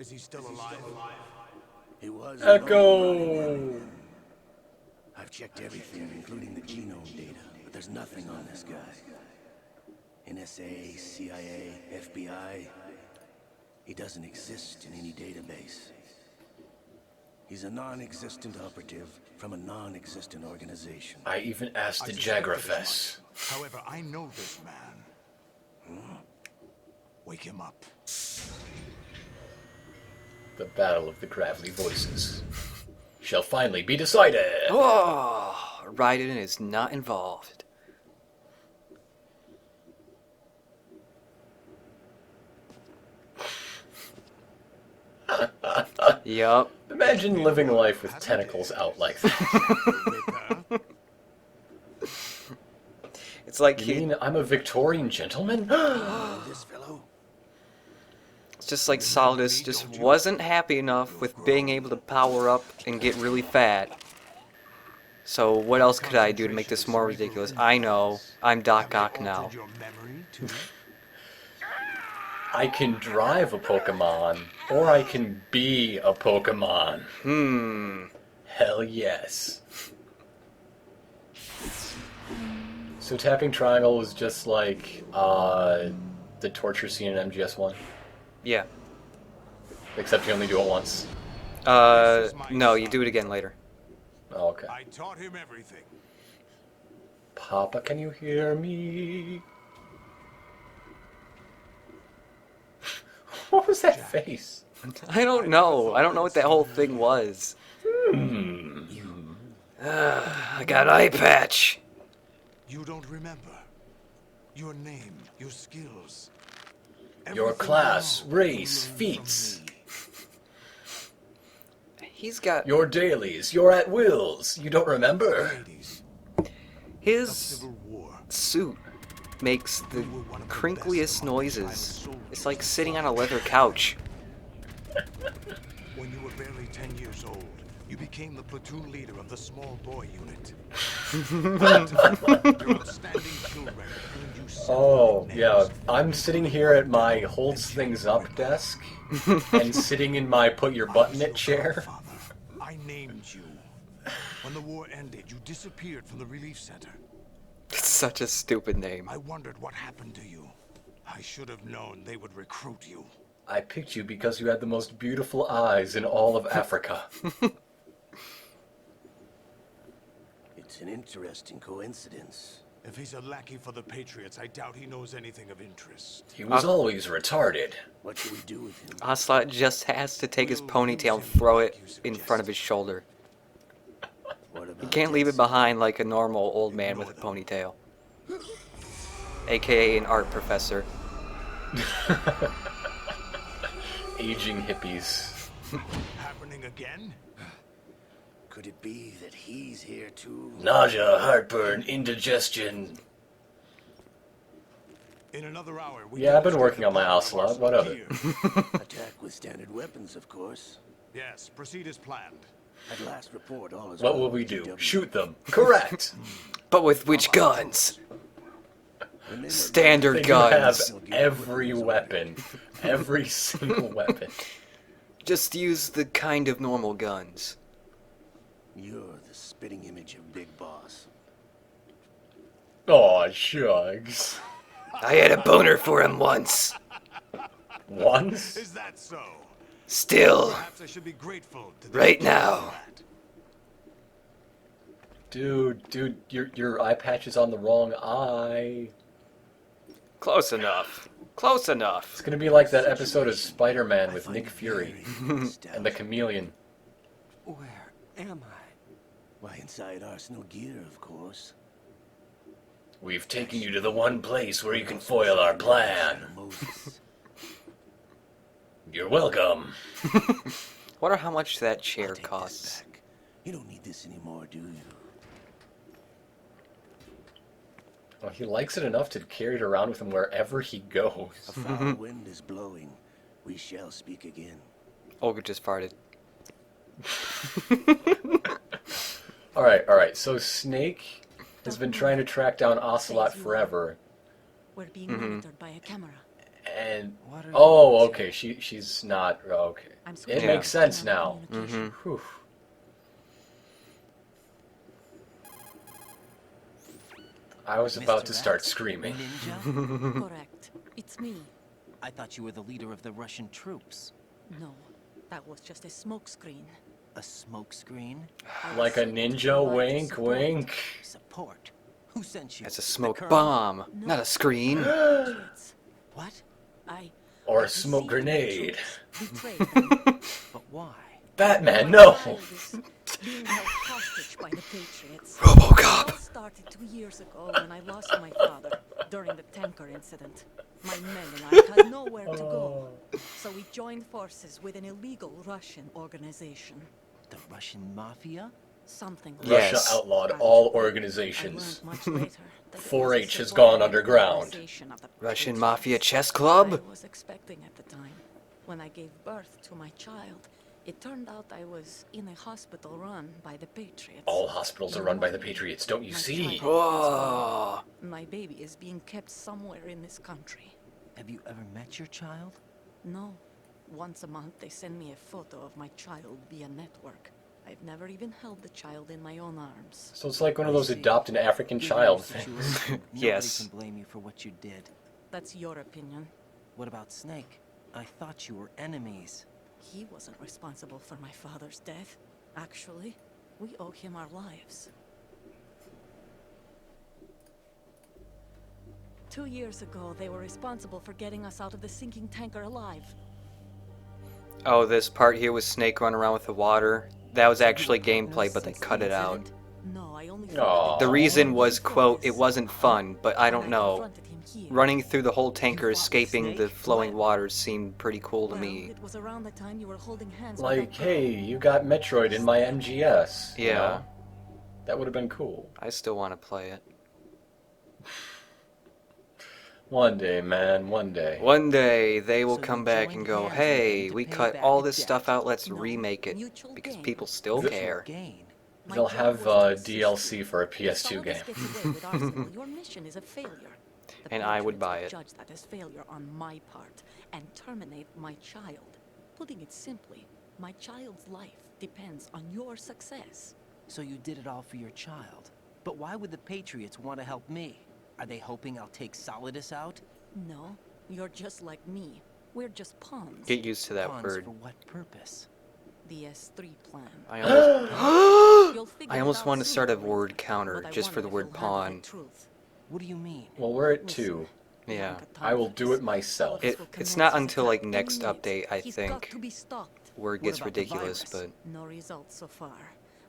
Is he still alive? He was. Echo! I've checked everything, including the genome data, but there's nothing on this guy. NSA, CIA, FBI. He doesn't exist in any database. He's a non-existent operative from a non-existent organization. I even asked the I suspected as Jagrafess. much. However, I know this man. Wake him up. The battle of the gravelly voices shall finally be decided. Oh, Raiden is not involved. Yup. Imagine living life with tentacles out like that. It's like You mean I'm a Victorian gentleman? This fellow? it's just like Solidus just wasn't happy enough with being able to power up and get really fat. So what else could I do to make this more ridiculous? I know, I'm Doc Ock now. Your memory too? I can drive a Pokemon, or I can be a Pokemon. Hell yes. So tapping triangle is just like the torture scene in MGS1, Yeah. except you only do it once. No, you do it again later. Oh, okay. I taught him everything. Papa, can you hear me? What was that face? I don't know. I don't know what that whole thing was. I got eye patch. You don't remember your name, your skills, Your everything class, you know, race, you learned feats. from me. He's got Your dailies, your at wills. You don't remember? Ladies, his Civil War. suit makes the You were one of the crinkliest best among the noises. private soldiers It's like of sitting on a Sparta. leather couch. When you were barely 10 years old, you became the platoon leader of the small boy unit. Your outstanding kill record earned you several Oh, nicknames. yeah. I'm sitting here at my holds things up desk and sitting in my put your butt in it chair. Father, I named you. When the war ended, you disappeared from the relief center. It's such a stupid name. I wondered what happened to you. I should have known they would recruit you. I picked you because you had the most beautiful eyes in all of Africa. It's an interesting coincidence. If he's a lackey for the Patriots, I doubt he knows anything of interest. He was always retarded. What should we do with him? Ocelot just has to take his ponytail and throw it in front of his shoulder. What about You can't leave it behind like a normal old man with a ponytail. AKA an art professor. Aging hippies. Happening again? Could it be that he's here too? Nausea, heartburn, indigestion. In another hour, we Yeah, can I've been destroy working the on my power ocelot. What of it? here. Attack with standard weapons, of course. Yes, proceed as planned. At last report, all is What well will we with do? GW. Shoot them. Correct. But with which guns? Remember, Standard You have guns. every weapon. Every single weapon. Just use the kind of normal guns. You're the spitting image of Big Boss. Aw, shucks. I had a boner for him once. Once? Is that so? Still, Perhaps I should be grateful to the right people now. for that. Dude, your eye patch is on the wrong eye. Close enough. Close enough. It's gonna be like that episode of Spider-Man with I Nick find it Fury very and the nostalgic. chameleon. Where am I? Why, inside Arsenal gear, of course. We've taken you to the one place where you can foil our plan. Moses. You're welcome. Wonder how much that I'll chair take this costs. back. You don't need this anymore, do you? Well, he likes it enough to carry it around with him wherever he goes. A foul wind is blowing. We shall speak again. Olga just farted. Alright, so Snake has been trying to track down Ocelot forever, We're being monitored by a camera. And What are you oh, up to? okay, she's not okay. I'm It switching makes to sense email now. communication. Whew. I was about to Mr. start X? screaming. Ninja? Correct. It's me. I thought you were the leader of the Russian troops. No, that was just a smokescreen. A smokescreen? I was Like a sent to ninja, provide wink, support. wink. Support? Who sent you? It's a The smoke Colonel? bomb, No. not a screen. Patriots. What? Or I a smoke deceived the grenade. troops, betrayed them. But why? Batman, My no! child is being held hostage by the Patriots. RoboCop. It all started 2 years ago when I lost my father during the tanker incident. My men and I had nowhere to go, so we joined forces with an illegal Russian organization. The Russian mafia? Something like Yes. Russia outlawed Actually, all I organizations. learned much later that it was a 4-H has subordinate gone underground. organization of the Russian Patriots. Mafia chess I club? was expecting at the time. When I gave birth to my child, it turned out I was in a hospital run by the Patriots. All hospitals are run by the Patriots, don't you My see? child Whoa. My baby is being kept somewhere in this country. Have you ever met your child? No. Once a month, they send me a photo of my child via network. I've never even held the child in my own arms. So it's like one of I those see. adopt an African Given child your things. situation, Yes. Nobody can blame you for what you did. That's your opinion. What about Snake? I thought you were enemies. He wasn't responsible for my father's death. Actually, we owe him our lives. 2 years ago, they were responsible for getting us out of the sinking tanker alive. Oh, this part here with Snake running around with the water. That was So you actually were partners gameplay, but they since the cut it out. incident? No, I only Aw. The reason was, quote, it wasn't fun, but I don't know. Running through the whole tanker, fought with escaping the Snake? flowing When? waters seemed pretty cool to Well, me. it was around the time you were holding hands with Like, that girl. hey, you got Metroid in my MGS. you Yeah. know? That would have been cool. I still want to play it. One day, man, one day. One day they will So you come back and joined go, hands with hey, them to we pay cut back all a this debt. stuff out, let's No, remake it. mutual Because gain. people still Mutual care. Gain. My They'll job have was to assist DLC you. for a If PS2 Solidus game. gets away with Arsenal, your mission is a failure. The And I would Patriots buy will it. Judge that as failure on my part and terminate my child. Putting it simply, my child's life depends on your success. So you did it all for your child. But why would the Patriots want to help me? Are they hoping I'll take Solidus out? No, you're just like me. We're just pawns. Get used to that Pawns word. for what purpose? The S3 plan. I almost, You'll figure I it almost out want to start a sooner or word later, counter but I just for wonder the if word you'll handle the pawn. truth. What do you mean? Well, we're at Listen, 2. the Yeah. Uncut I will do it Targets. myself. Solidus will It's commence not his until like attack next any minute. update, I He's got think, to be stopped. where it What gets about the ridiculous, virus? but No results so far.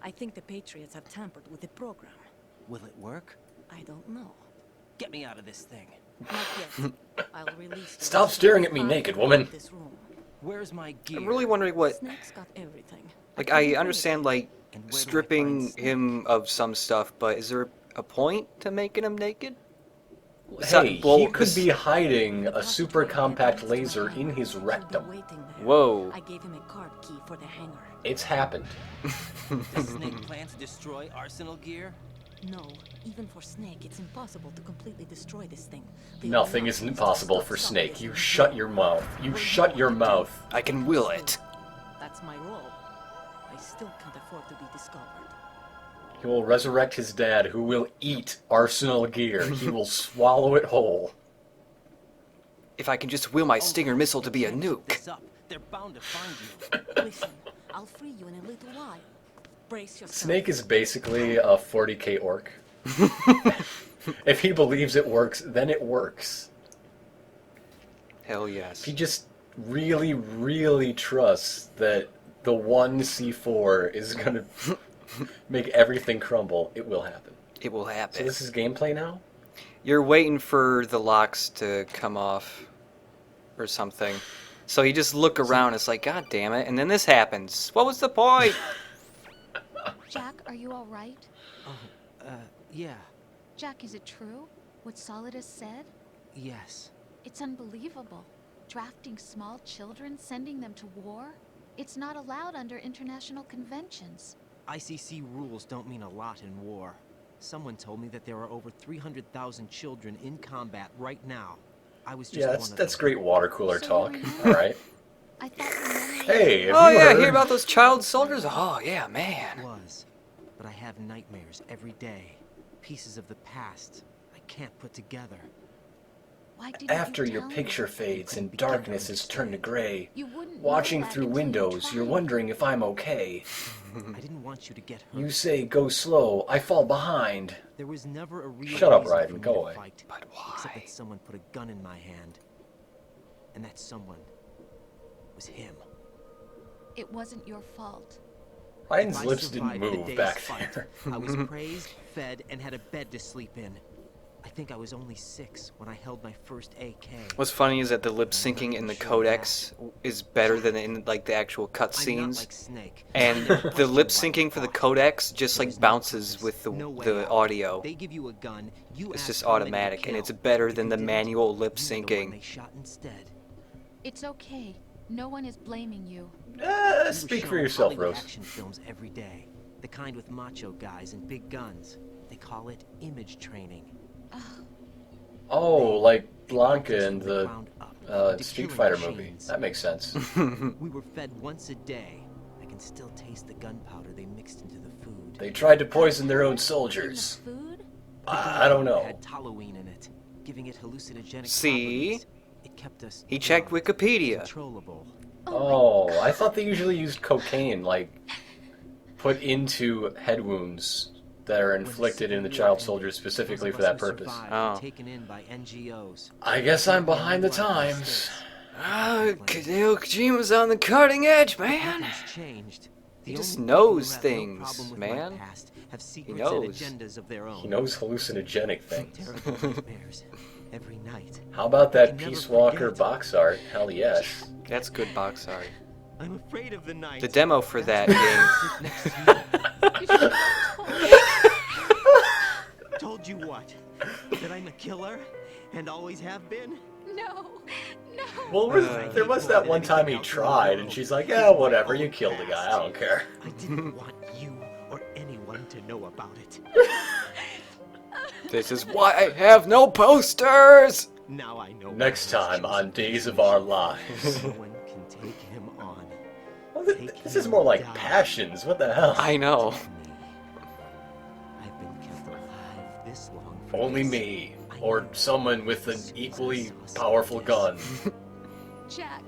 I think the Patriots have tampered with the program. Will it work? I don't know. Get me out of this thing. Not yet. I'll release the Stop rest of staring the at me five naked, in woman. this room. Where's my gear? I'm really wondering what, Snake's got everything. like, couldn't bring I it understand, in. like, And where do I stripping find him of some stuff, but is there a point to making him naked? Hey, Well, he could this- be hiding The a super passageway compact leads to my laser in hangar. his He'll be rectum. waiting there. Whoa. I gave him a card key for the hangar. It's happened. Does Snake plan to destroy Arsenal gear? No, even for Snake, it's impossible to completely destroy this thing. The Nothing only is option to impossible stop for Solidus Snake. You and shut him. your mouth. You We'll shut know your what to do. mouth. I can will it. That's my role. I still can't afford to be discovered. He will resurrect his dad, who will eat Arsenal gear. He will swallow it whole. If I can just will my Oh, Stinger missile to be a can't keep nuke. this up. They're bound to find you. Listen, I'll free you in a little while. Brace yourself. Snake is basically a 40k orc. If he believes it works, then it works. Hell yes. If he just really, really trusts that the one C4 is gonna make everything crumble, it will happen. It will So happen. this is gameplay now? You're waiting for the locks to come off or something. So you just look around, it's like, God damn it, and then this happens. What was the point? Jack, are you all right? Yeah, Jack, is it true? What Solidus said? yes. It's unbelievable. Drafting small children, sending them to war? It's not allowed under international conventions. ICC rules don't mean a lot in war. Someone told me that there are over 300,000 children in combat right now. I was just Yeah, one that's of them. great water cooler So talk. you remember? All right. I thought your memory Hey, have Oh you yeah, heard? hear about those child soldiers? Oh yeah, man. It was, but I have nightmares every day. Pieces of the past I can't put together. Why didn't After you your tell picture me? fades and begin to darkness has turned to gray, You wouldn't know watching that through until you windows, you're tried. wondering if I'm okay. I didn't want you to get hurt. You say go slow, I fall behind. There was never a real Shut up, reason Raiden, for me go to away. fight, But except why? that someone put a gun in my hand. And that someone was him. It wasn't your fault. Raiden's If I lips didn't survived the move day's back fight, there. I was praised, fed, and had a bed to sleep in. I think I was only 6 when I held my first AK. What's funny is that the lip syncing in the codex is better than in like the actual I'm not cutscenes, like Snake. and I never the lip questioned why syncing for the they fought. codex just There like was no bounces purpose, with no way the out. audio. They give you a gun, you It's ask just how many to automatic, and it's kill. better If than you the didn't, manual lip you were the one syncing. they shot instead. It's okay. No one is blaming you. We were Speak for shown yourself, Hollywood Rose. action films every day. The kind with macho guys and big guns. They call it image training. Oh, like They built Blanca us in from the ground up into Street killing Fighter movie. machines. That makes sense. We were fed once a day. I can still taste the gunpowder they mixed into the food. They tried to poison their own In soldiers. the food? I don't know. Had toluene in it, giving it hallucinogenic See? properties. It kept us He checked drugged, Wikipedia. controllable. Oh, I thought they usually used cocaine, like, put into head wounds that are inflicted in the child soldiers specifically for that purpose. Oh. Taken in by NGOs. I guess I'm behind the times. Ah, Hideo Kojima's on the cutting edge, man. Nothing's changed. He The just only knows people who have no things, problem with my man. past have secrets knows. and agendas of their own. He knows hallucinogenic things. Terrible nightmares every night. How about that can never Peace Walker forget. box art? Hell yes. That's good box art. I'm afraid of the night. The demo for that That's game. why I sit next to You should have you. Told you what? That I'm a killer and always have been? No, no. Well, there was that one time he tried, and she's like, yeah, whatever, you killed the guy, I don't care. I didn't want you or anyone to know about it. This is why I have no posters! Now I know. Next time on Days of Our Lives. No one can take him on. Well, this is more like Passions, what the hell? I know. I've been kept alive this long for Only this. me, or someone with an equally powerful gun. Jack,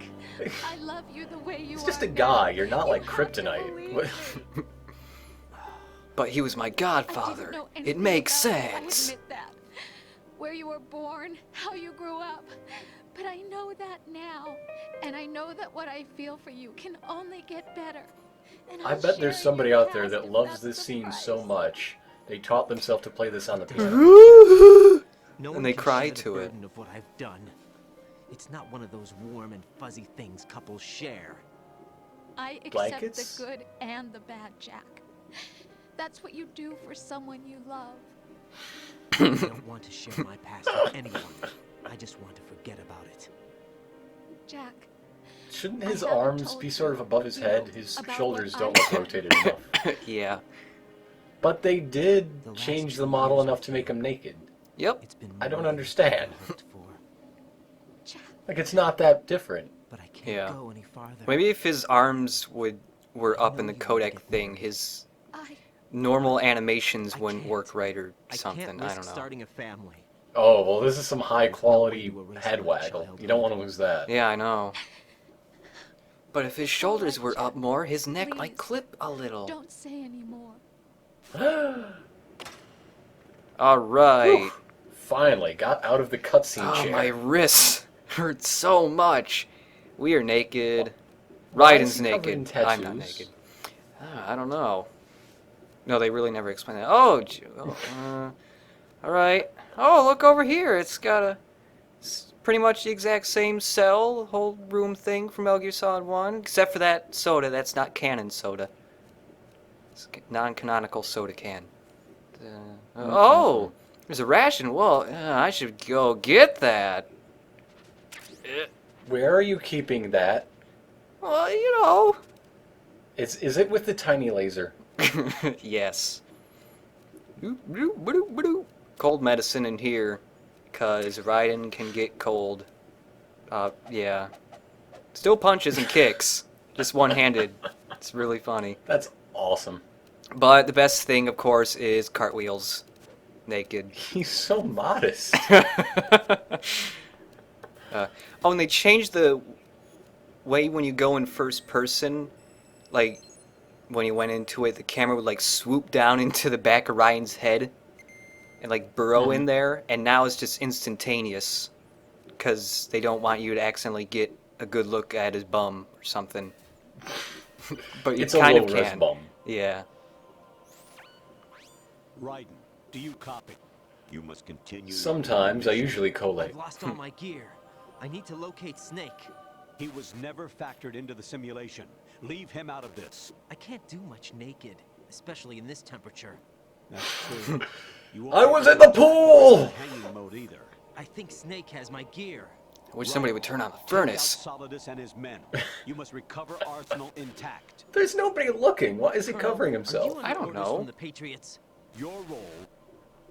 I love you the way you It's are. just a guy, you're not You like have to kryptonite. believe What- me. But he was my I godfather. didn't know It anything makes about you, sense. I admit that. Where you were born, how you grew up. But I know that now. And I know that what I feel for you can only get better. And I I'll bet there's share somebody your out there past that if loves that's this the scene price. so much, they taught themselves to play this on the piano. No And one they can cry share the to it. burden of what I've done. It's not one of those warm and fuzzy things couples share. I accept Blankets? the good and the bad, Jack. That's what you do for someone you love. I don't want to share my past with anyone. I just want to forget about it. Jack, Shouldn't I his haven't arms told be you, sort of above his head? know, His about shoulders what don't I look did. rotated enough. Yeah. But they did The last change 2 the model years enough with to make you. him naked. Yep. It's been I don't more than understand. I hoped for, Jack, Like, it's not that different. but I can't Yeah. go any farther. Maybe if his arms were up in know the you wanna codec get thing, married. his I normal animations I wouldn't can't. work right or I something. can't I risk don't know. starting a family. Oh, well, this is some high quality to erase head my waggle. childhood. You don't want to lose that. Yeah, I know. But if his shoulders were up Jack, more, his neck might please, clip a little. don't say anymore. Alright. Finally, got out of the cutscene Oh, chair. my wrists hurt so much. We are naked. Why is Raiden's he covered in naked. I'm not tattoos? naked. I don't know. No, they really never explain that. Oh, alright. Oh, look over here. It's got it's pretty much the exact same cell, whole room thing from Metal Gear Solid 1, except for that soda. That's not canon soda. It's a non-canonical soda can. Oh, there's a ration. Well, I should go get that. Where are you keeping that? Well, you know. Is it with the tiny laser? Yes. Cold medicine in here. because Raiden can get cold. Yeah. Still punches and kicks, just one-handed. It's really funny. That's awesome. But the best thing, of course, is cartwheels. Naked. He's so modest. Oh, and they changed the way when you go in first person, like, when you went into it, the camera would, like, swoop down into the back of Ryan's head and, like, burrow in there, and now it's just instantaneous, because they don't want you to accidentally get a good look at his bum or something. But you It's a kind of low-res can. bum. Yeah. Raiden, do you copy? You must continue. Sometimes I usually collate. I've lost all my gear. I need to locate Snake. He was never factored into the simulation. Leave him out of this. I can't do much naked, especially in this temperature. That's true. You I was in the pool! Hanging mode either. I think Snake has my gear. I wish somebody would turn on the Take out furnace. Solidus and his men. You must recover Arsenal intact. There's nobody looking. Why is he Colonel, covering are himself? you under I don't orders know. From the Patriots? Your role,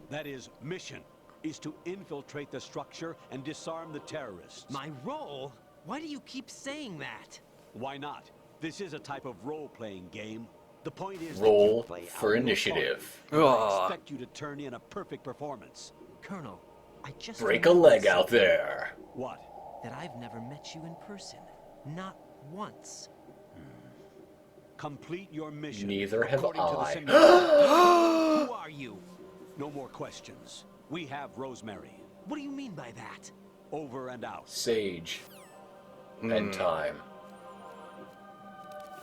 that is mission, is to infiltrate the structure and disarm the terrorists. My role? Why do you keep saying that? Why not? This is a type of role-playing game. The point is Roll that you play for out your initiative. part. I Ugh. expect you to turn in a perfect performance. Colonel, I just Break a realized leg out there. What? that I've never met you in person. Not once. Complete your mission. Neither have according to the I. simulation. Who are you? No more questions. We have Rosemary. What do you mean by that? Over and out. Sage. And time.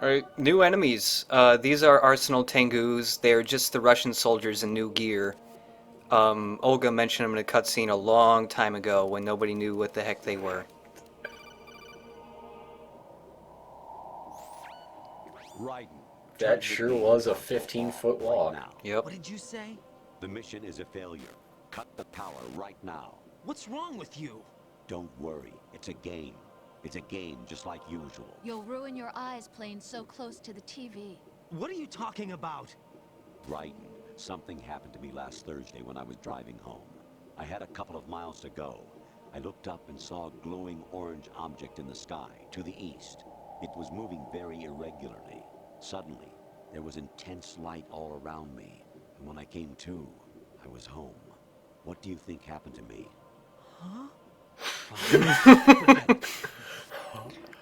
Alright, new enemies. These are Arsenal Tengus. They're just the Russian soldiers in new gear. Olga mentioned them in a cutscene a long time ago when nobody knew what the heck they were. Raiden. That sure was a 15-foot walk. Now. Yep. What did you say? The mission is a failure. Cut the power right now. What's wrong with you? Don't worry. It's a game. It's a game just like usual. You'll ruin your eyes playing so close to the TV. What are you talking about? Raiden, something happened to me last Thursday when I was driving home. I had a couple of miles to go. I looked up and saw a glowing orange object in the sky to the east. It was moving very irregularly. Suddenly, there was intense light all around me. And when I came to, I was home. What do you think happened to me?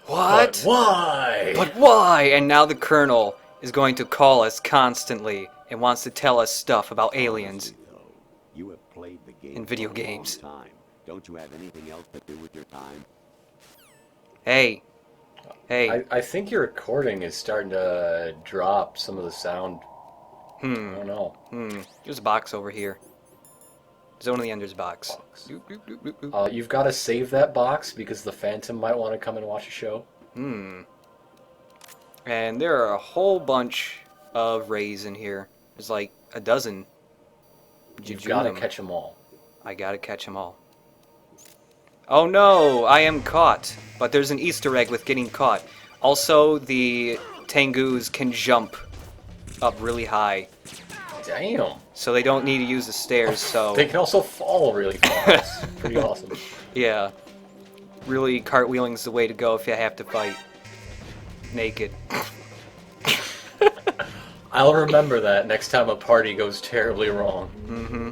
What? But why? But why? And now the Colonel is going to call us constantly and wants to tell us stuff about aliens. Honestly, though, you have played the game In video for a long games. time. Don't you have anything else to do with your time? Hey. Hey. I think your recording is starting to drop some of the sound. I Hmm. don't know. There's a box over here. Zone of the Ender's box. Doop, doop, doop, doop, doop. You've got to save that box because the Phantom might want to come and watch a show. And there are a whole bunch of rays in here. There's like a dozen. You've Jujunum. got to catch them all. I gotta catch them all. Oh no, I am caught. But there's an Easter egg with getting caught. Also, the Tengus can jump up really high. Damn. So they don't need to use the stairs, so... They can also fall really far. It's pretty awesome. Yeah. Really, cartwheeling's the way to go if you have to fight. Naked. I'll remember that next time a party goes terribly wrong. Mm-hmm.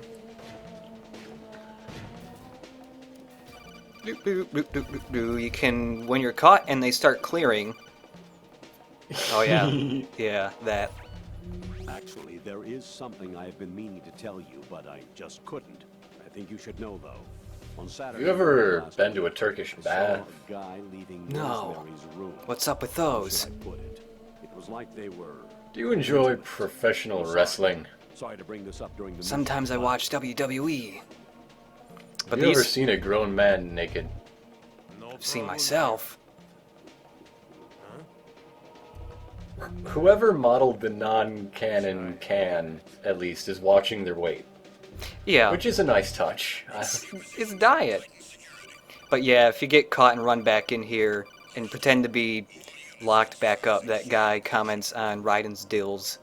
Doop, doop, doop, doop, doop, doop. You can, when you're caught and they start clearing... Oh yeah, yeah, that. Actually, there is something I've been meaning to tell you, but I just couldn't. I think you should know, though. On Saturday, You ever last been to a week, Turkish I saw bath? a guy leaving No. Rosemary's room. What's up with How those? should I put it? It was like they were... Do you enjoy professional wrestling? Sorry to bring this up during the Sometimes I mission, watch WWE. But Have you ever these... seen a grown man naked? I've seen myself. Whoever modeled the non-canon can, at least, is watching their weight. Yeah. Which is a nice touch. It's diet. But yeah, if you get caught and run back in here and pretend to be locked back up, that guy comments on Raiden's dills.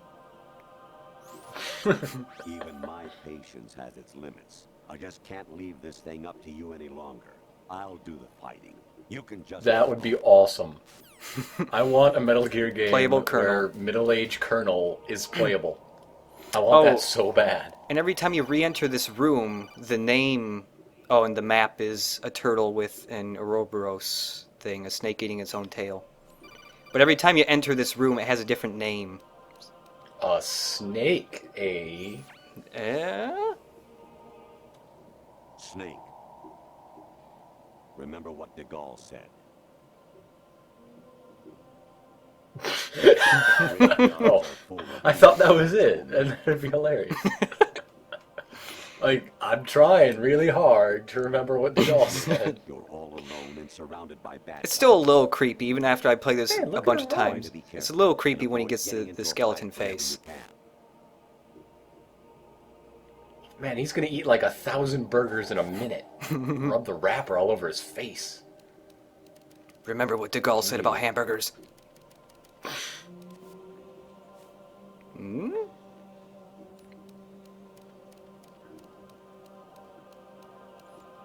Even my patience has its limits. I just can't leave this thing up to you any longer. I'll do the fighting. You can just... That would be awesome. I want a Metal Gear game Playable where Colonel. middle-aged Colonel is playable. I want that so bad. And every time you re-enter this room, the name... Oh, and the map is a turtle with an Ouroboros thing, a snake eating its own tail. But every time you enter this room, it has a different name. A snake, eh? Snake. Remember what de Gaulle said. Oh, I thought that was it, and that'd be hilarious. Like, I'm trying really hard to remember what de Gaulle said. You're all alone and surrounded by bad It's still a little creepy, even after I play this Hey, a look bunch at of her times. It's a little creepy when he gets the skeleton face. Man, he's gonna eat like 1,000 burgers in a minute. Rub the wrapper all over his face. Remember what de Gaulle said about hamburgers? Hmm?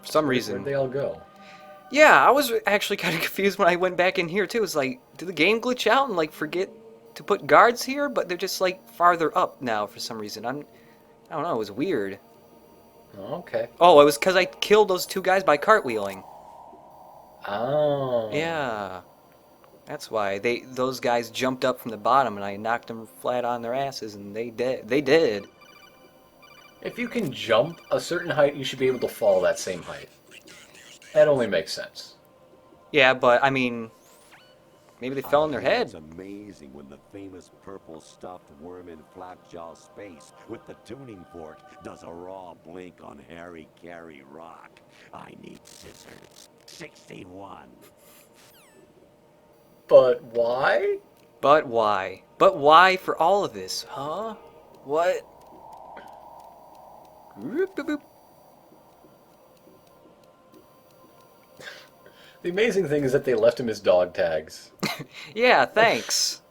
For some reason. Where'd they all go? Yeah, I was actually kind of confused when I went back in here too. It's like, did the game glitch out and like forget to put guards here? But they're just like farther up now for some reason. I don't know. It was weird. Okay. Oh, it was because I killed those two guys by cartwheeling. Oh. Yeah, that's why those guys jumped up from the bottom and I knocked them flat on their asses and they did. They did. If you can jump a certain height, you should be able to fall that same height. That only makes sense. Yeah, but I mean, maybe they fell on their head. It's amazing when the famous purple stuffed worm in Flapjaw Space with the tuning fork does a raw blink on Harry Carey Rock. I need scissors. 61. But why? But why? But why for all of this, huh? What? Boop, boop, boop. The amazing thing is that they left him his dog tags. Yeah, thanks.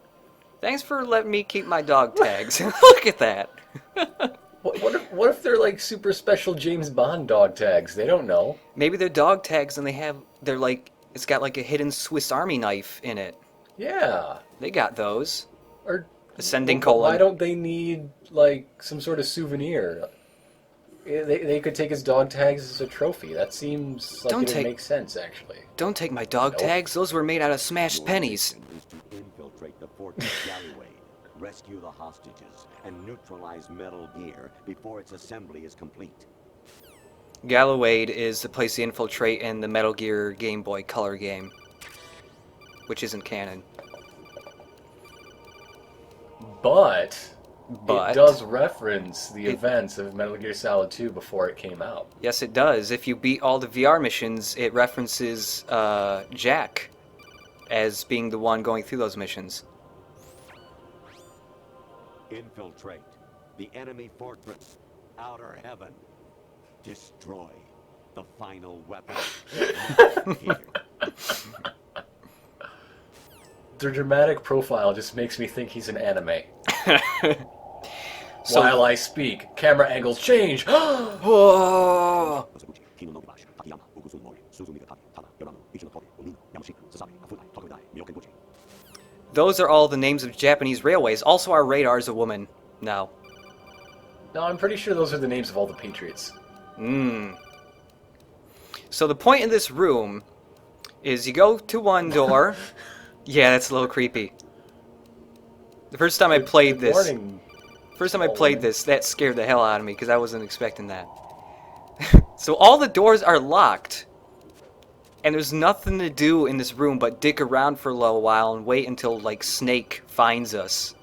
Thanks for letting me keep my dog tags. Look at that. What if they're like super special James Bond dog tags? They don't know. Maybe they're dog tags and they're like, it's got like a hidden Swiss Army knife in it. Yeah. They got those. Or Ascending colon. Why don't they need like some sort of souvenir? They could take his dog tags as a trophy. That seems like it makes sense, actually. Don't take my dog tags. Those were made out of smashed pennies. Is to infiltrate the fortress gallery, rescue the hostages, and neutralize Metal Gear before its assembly is complete. Gallowade is the place to infiltrate in the Metal Gear Game Boy Color game, which isn't canon. But it does reference the events of Metal Gear Solid 2 before it came out. Yes, it does. If you beat all the VR missions, it references Jack as being the one going through those missions. Infiltrate the enemy fortress, outer heaven. Destroy the final weapon. Here. The dramatic profile just makes me think he's an anime. So, while I speak, camera angles change. Whoa! Those are all the names of Japanese railways. Also, our radar is a woman now. No, I'm pretty sure those are the names of all the Patriots. So the point in this room is you go to one door. Yeah, that's a little creepy. The first time I played this, that scared the hell out of me because I wasn't expecting that. So all the doors are locked. And there's nothing to do in this room but dick around for a little while and wait until, like, Snake finds us.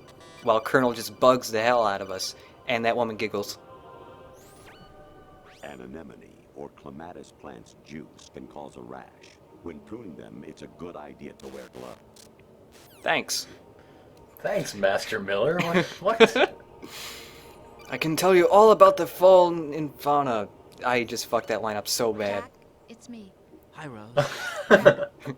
While Colonel just bugs the hell out of us. And that woman giggles. An anemone or clematis plant's juice can cause a rash. When pruning them, it's a good idea to wear gloves. Thanks. Thanks, Master Miller. What? I can tell you all about the fall in fauna. I just fucked that line up so bad. Jack, it's me. Hi, Rose.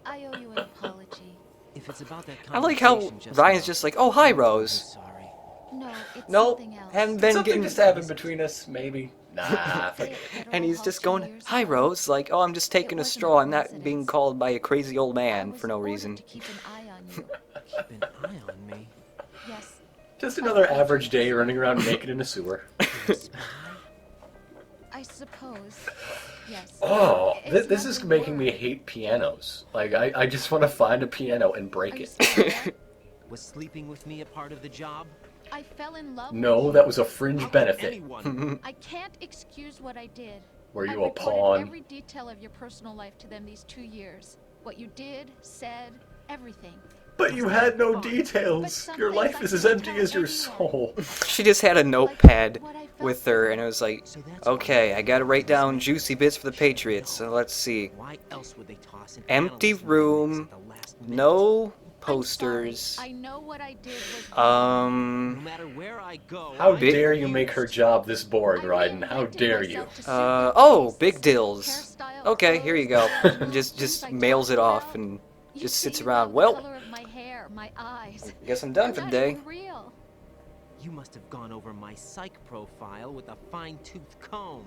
I owe you an apology. If it's about that I like how conversation just Ryan's now, just like, oh, hi, I'm Rose. sorry. No, it's Nope, something else. haven't been Something getting... just happened between us, maybe. Nah, forget it. And he's just going, "Hi, Rose." Like, "Oh, I'm just taking a stroll. I'm not being called by a crazy old man for no reason." To keep an eye on you. Keep an eye on me. Yes. Just another average day running around naked in a sewer. Spy? I suppose. Yes. Oh, It's this not is the making me word. hate pianos. Like, I just want to find a piano and Are break you it. still there? Was sleeping with me a part of the job? I fell in love No, with that you. was a fringe How could benefit. anyone? I can't excuse what I did. Were I you a reported pawn? every detail of your personal life to them these 2 years. What you did, said, everything. But you had no But details. some Your things life I is as can't empty tell as your anyone. soul. She just had a Like notepad what I felt with for her, you. and it was like, So that's "Okay, why I gotta write down this juicy bits for the Patriots." So let's see. Why else would they toss an Empty analyst in the mix room, at the last minute? no I'm sorry. posters. I know what I did was wrong. No matter where I go, How I'm dare you make her confused. job this boring, I Ryden? How reinvented dare you? myself to suit their Oh, tastes. big dills. Hairstyle, Okay, here you go. clothes, moves, just things I mails it talked off about. and You just say sits you around. love Well, the color of my hair, my eyes. guess I'm done They're for the not day. even real. You must have gone over my psych profile with a fine-tooth comb.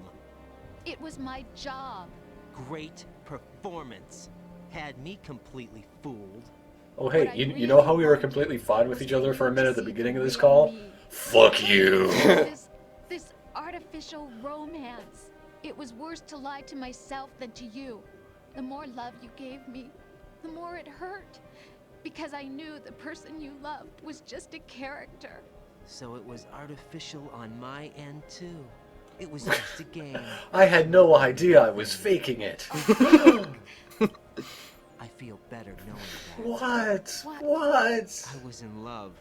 It was my job. Great performance. Had me completely fooled. Oh What hey, I you know how we were really completely wanted fine with was each for other for a you minute to at the see beginning of this real call? me. Fuck you! This artificial romance. It was worse to lie to myself than to you. The more love you gave me, the more it hurt. Because I knew the person you loved was just a character. So it was artificial on my end too. It was just a game. I had no idea I was faking it. I feel better knowing that. What? I was in love.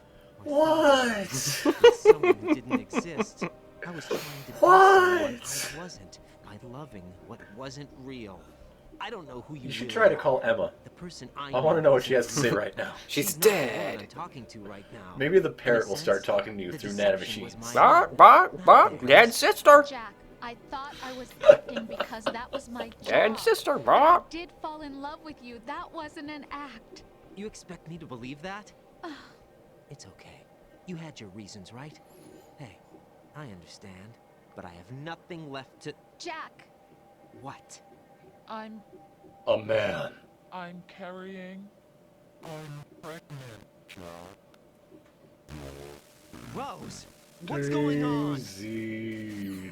with What? someone who didn't exist. I was trying to be someone I wasn't by loving what wasn't real. I don't know who you You should really try to are. call Emma. The person I want to know what she has to say right now. She's not the one I'm dead. talking to right now. Maybe the In a parrot will start sense, talking to you the through deception was nanomachines. my own. Bark, dead sister. Jack, I thought I was acting because that was my job. Dead sister, But I bark. did fall in love with you. That wasn't an act. You expect me to believe that? It's okay. You had your reasons, right? Hey, I understand, but I have nothing left to... Jack, What? I'm A man. carrying. I'm pregnant, Jack. Rose! What's going on? Daisy.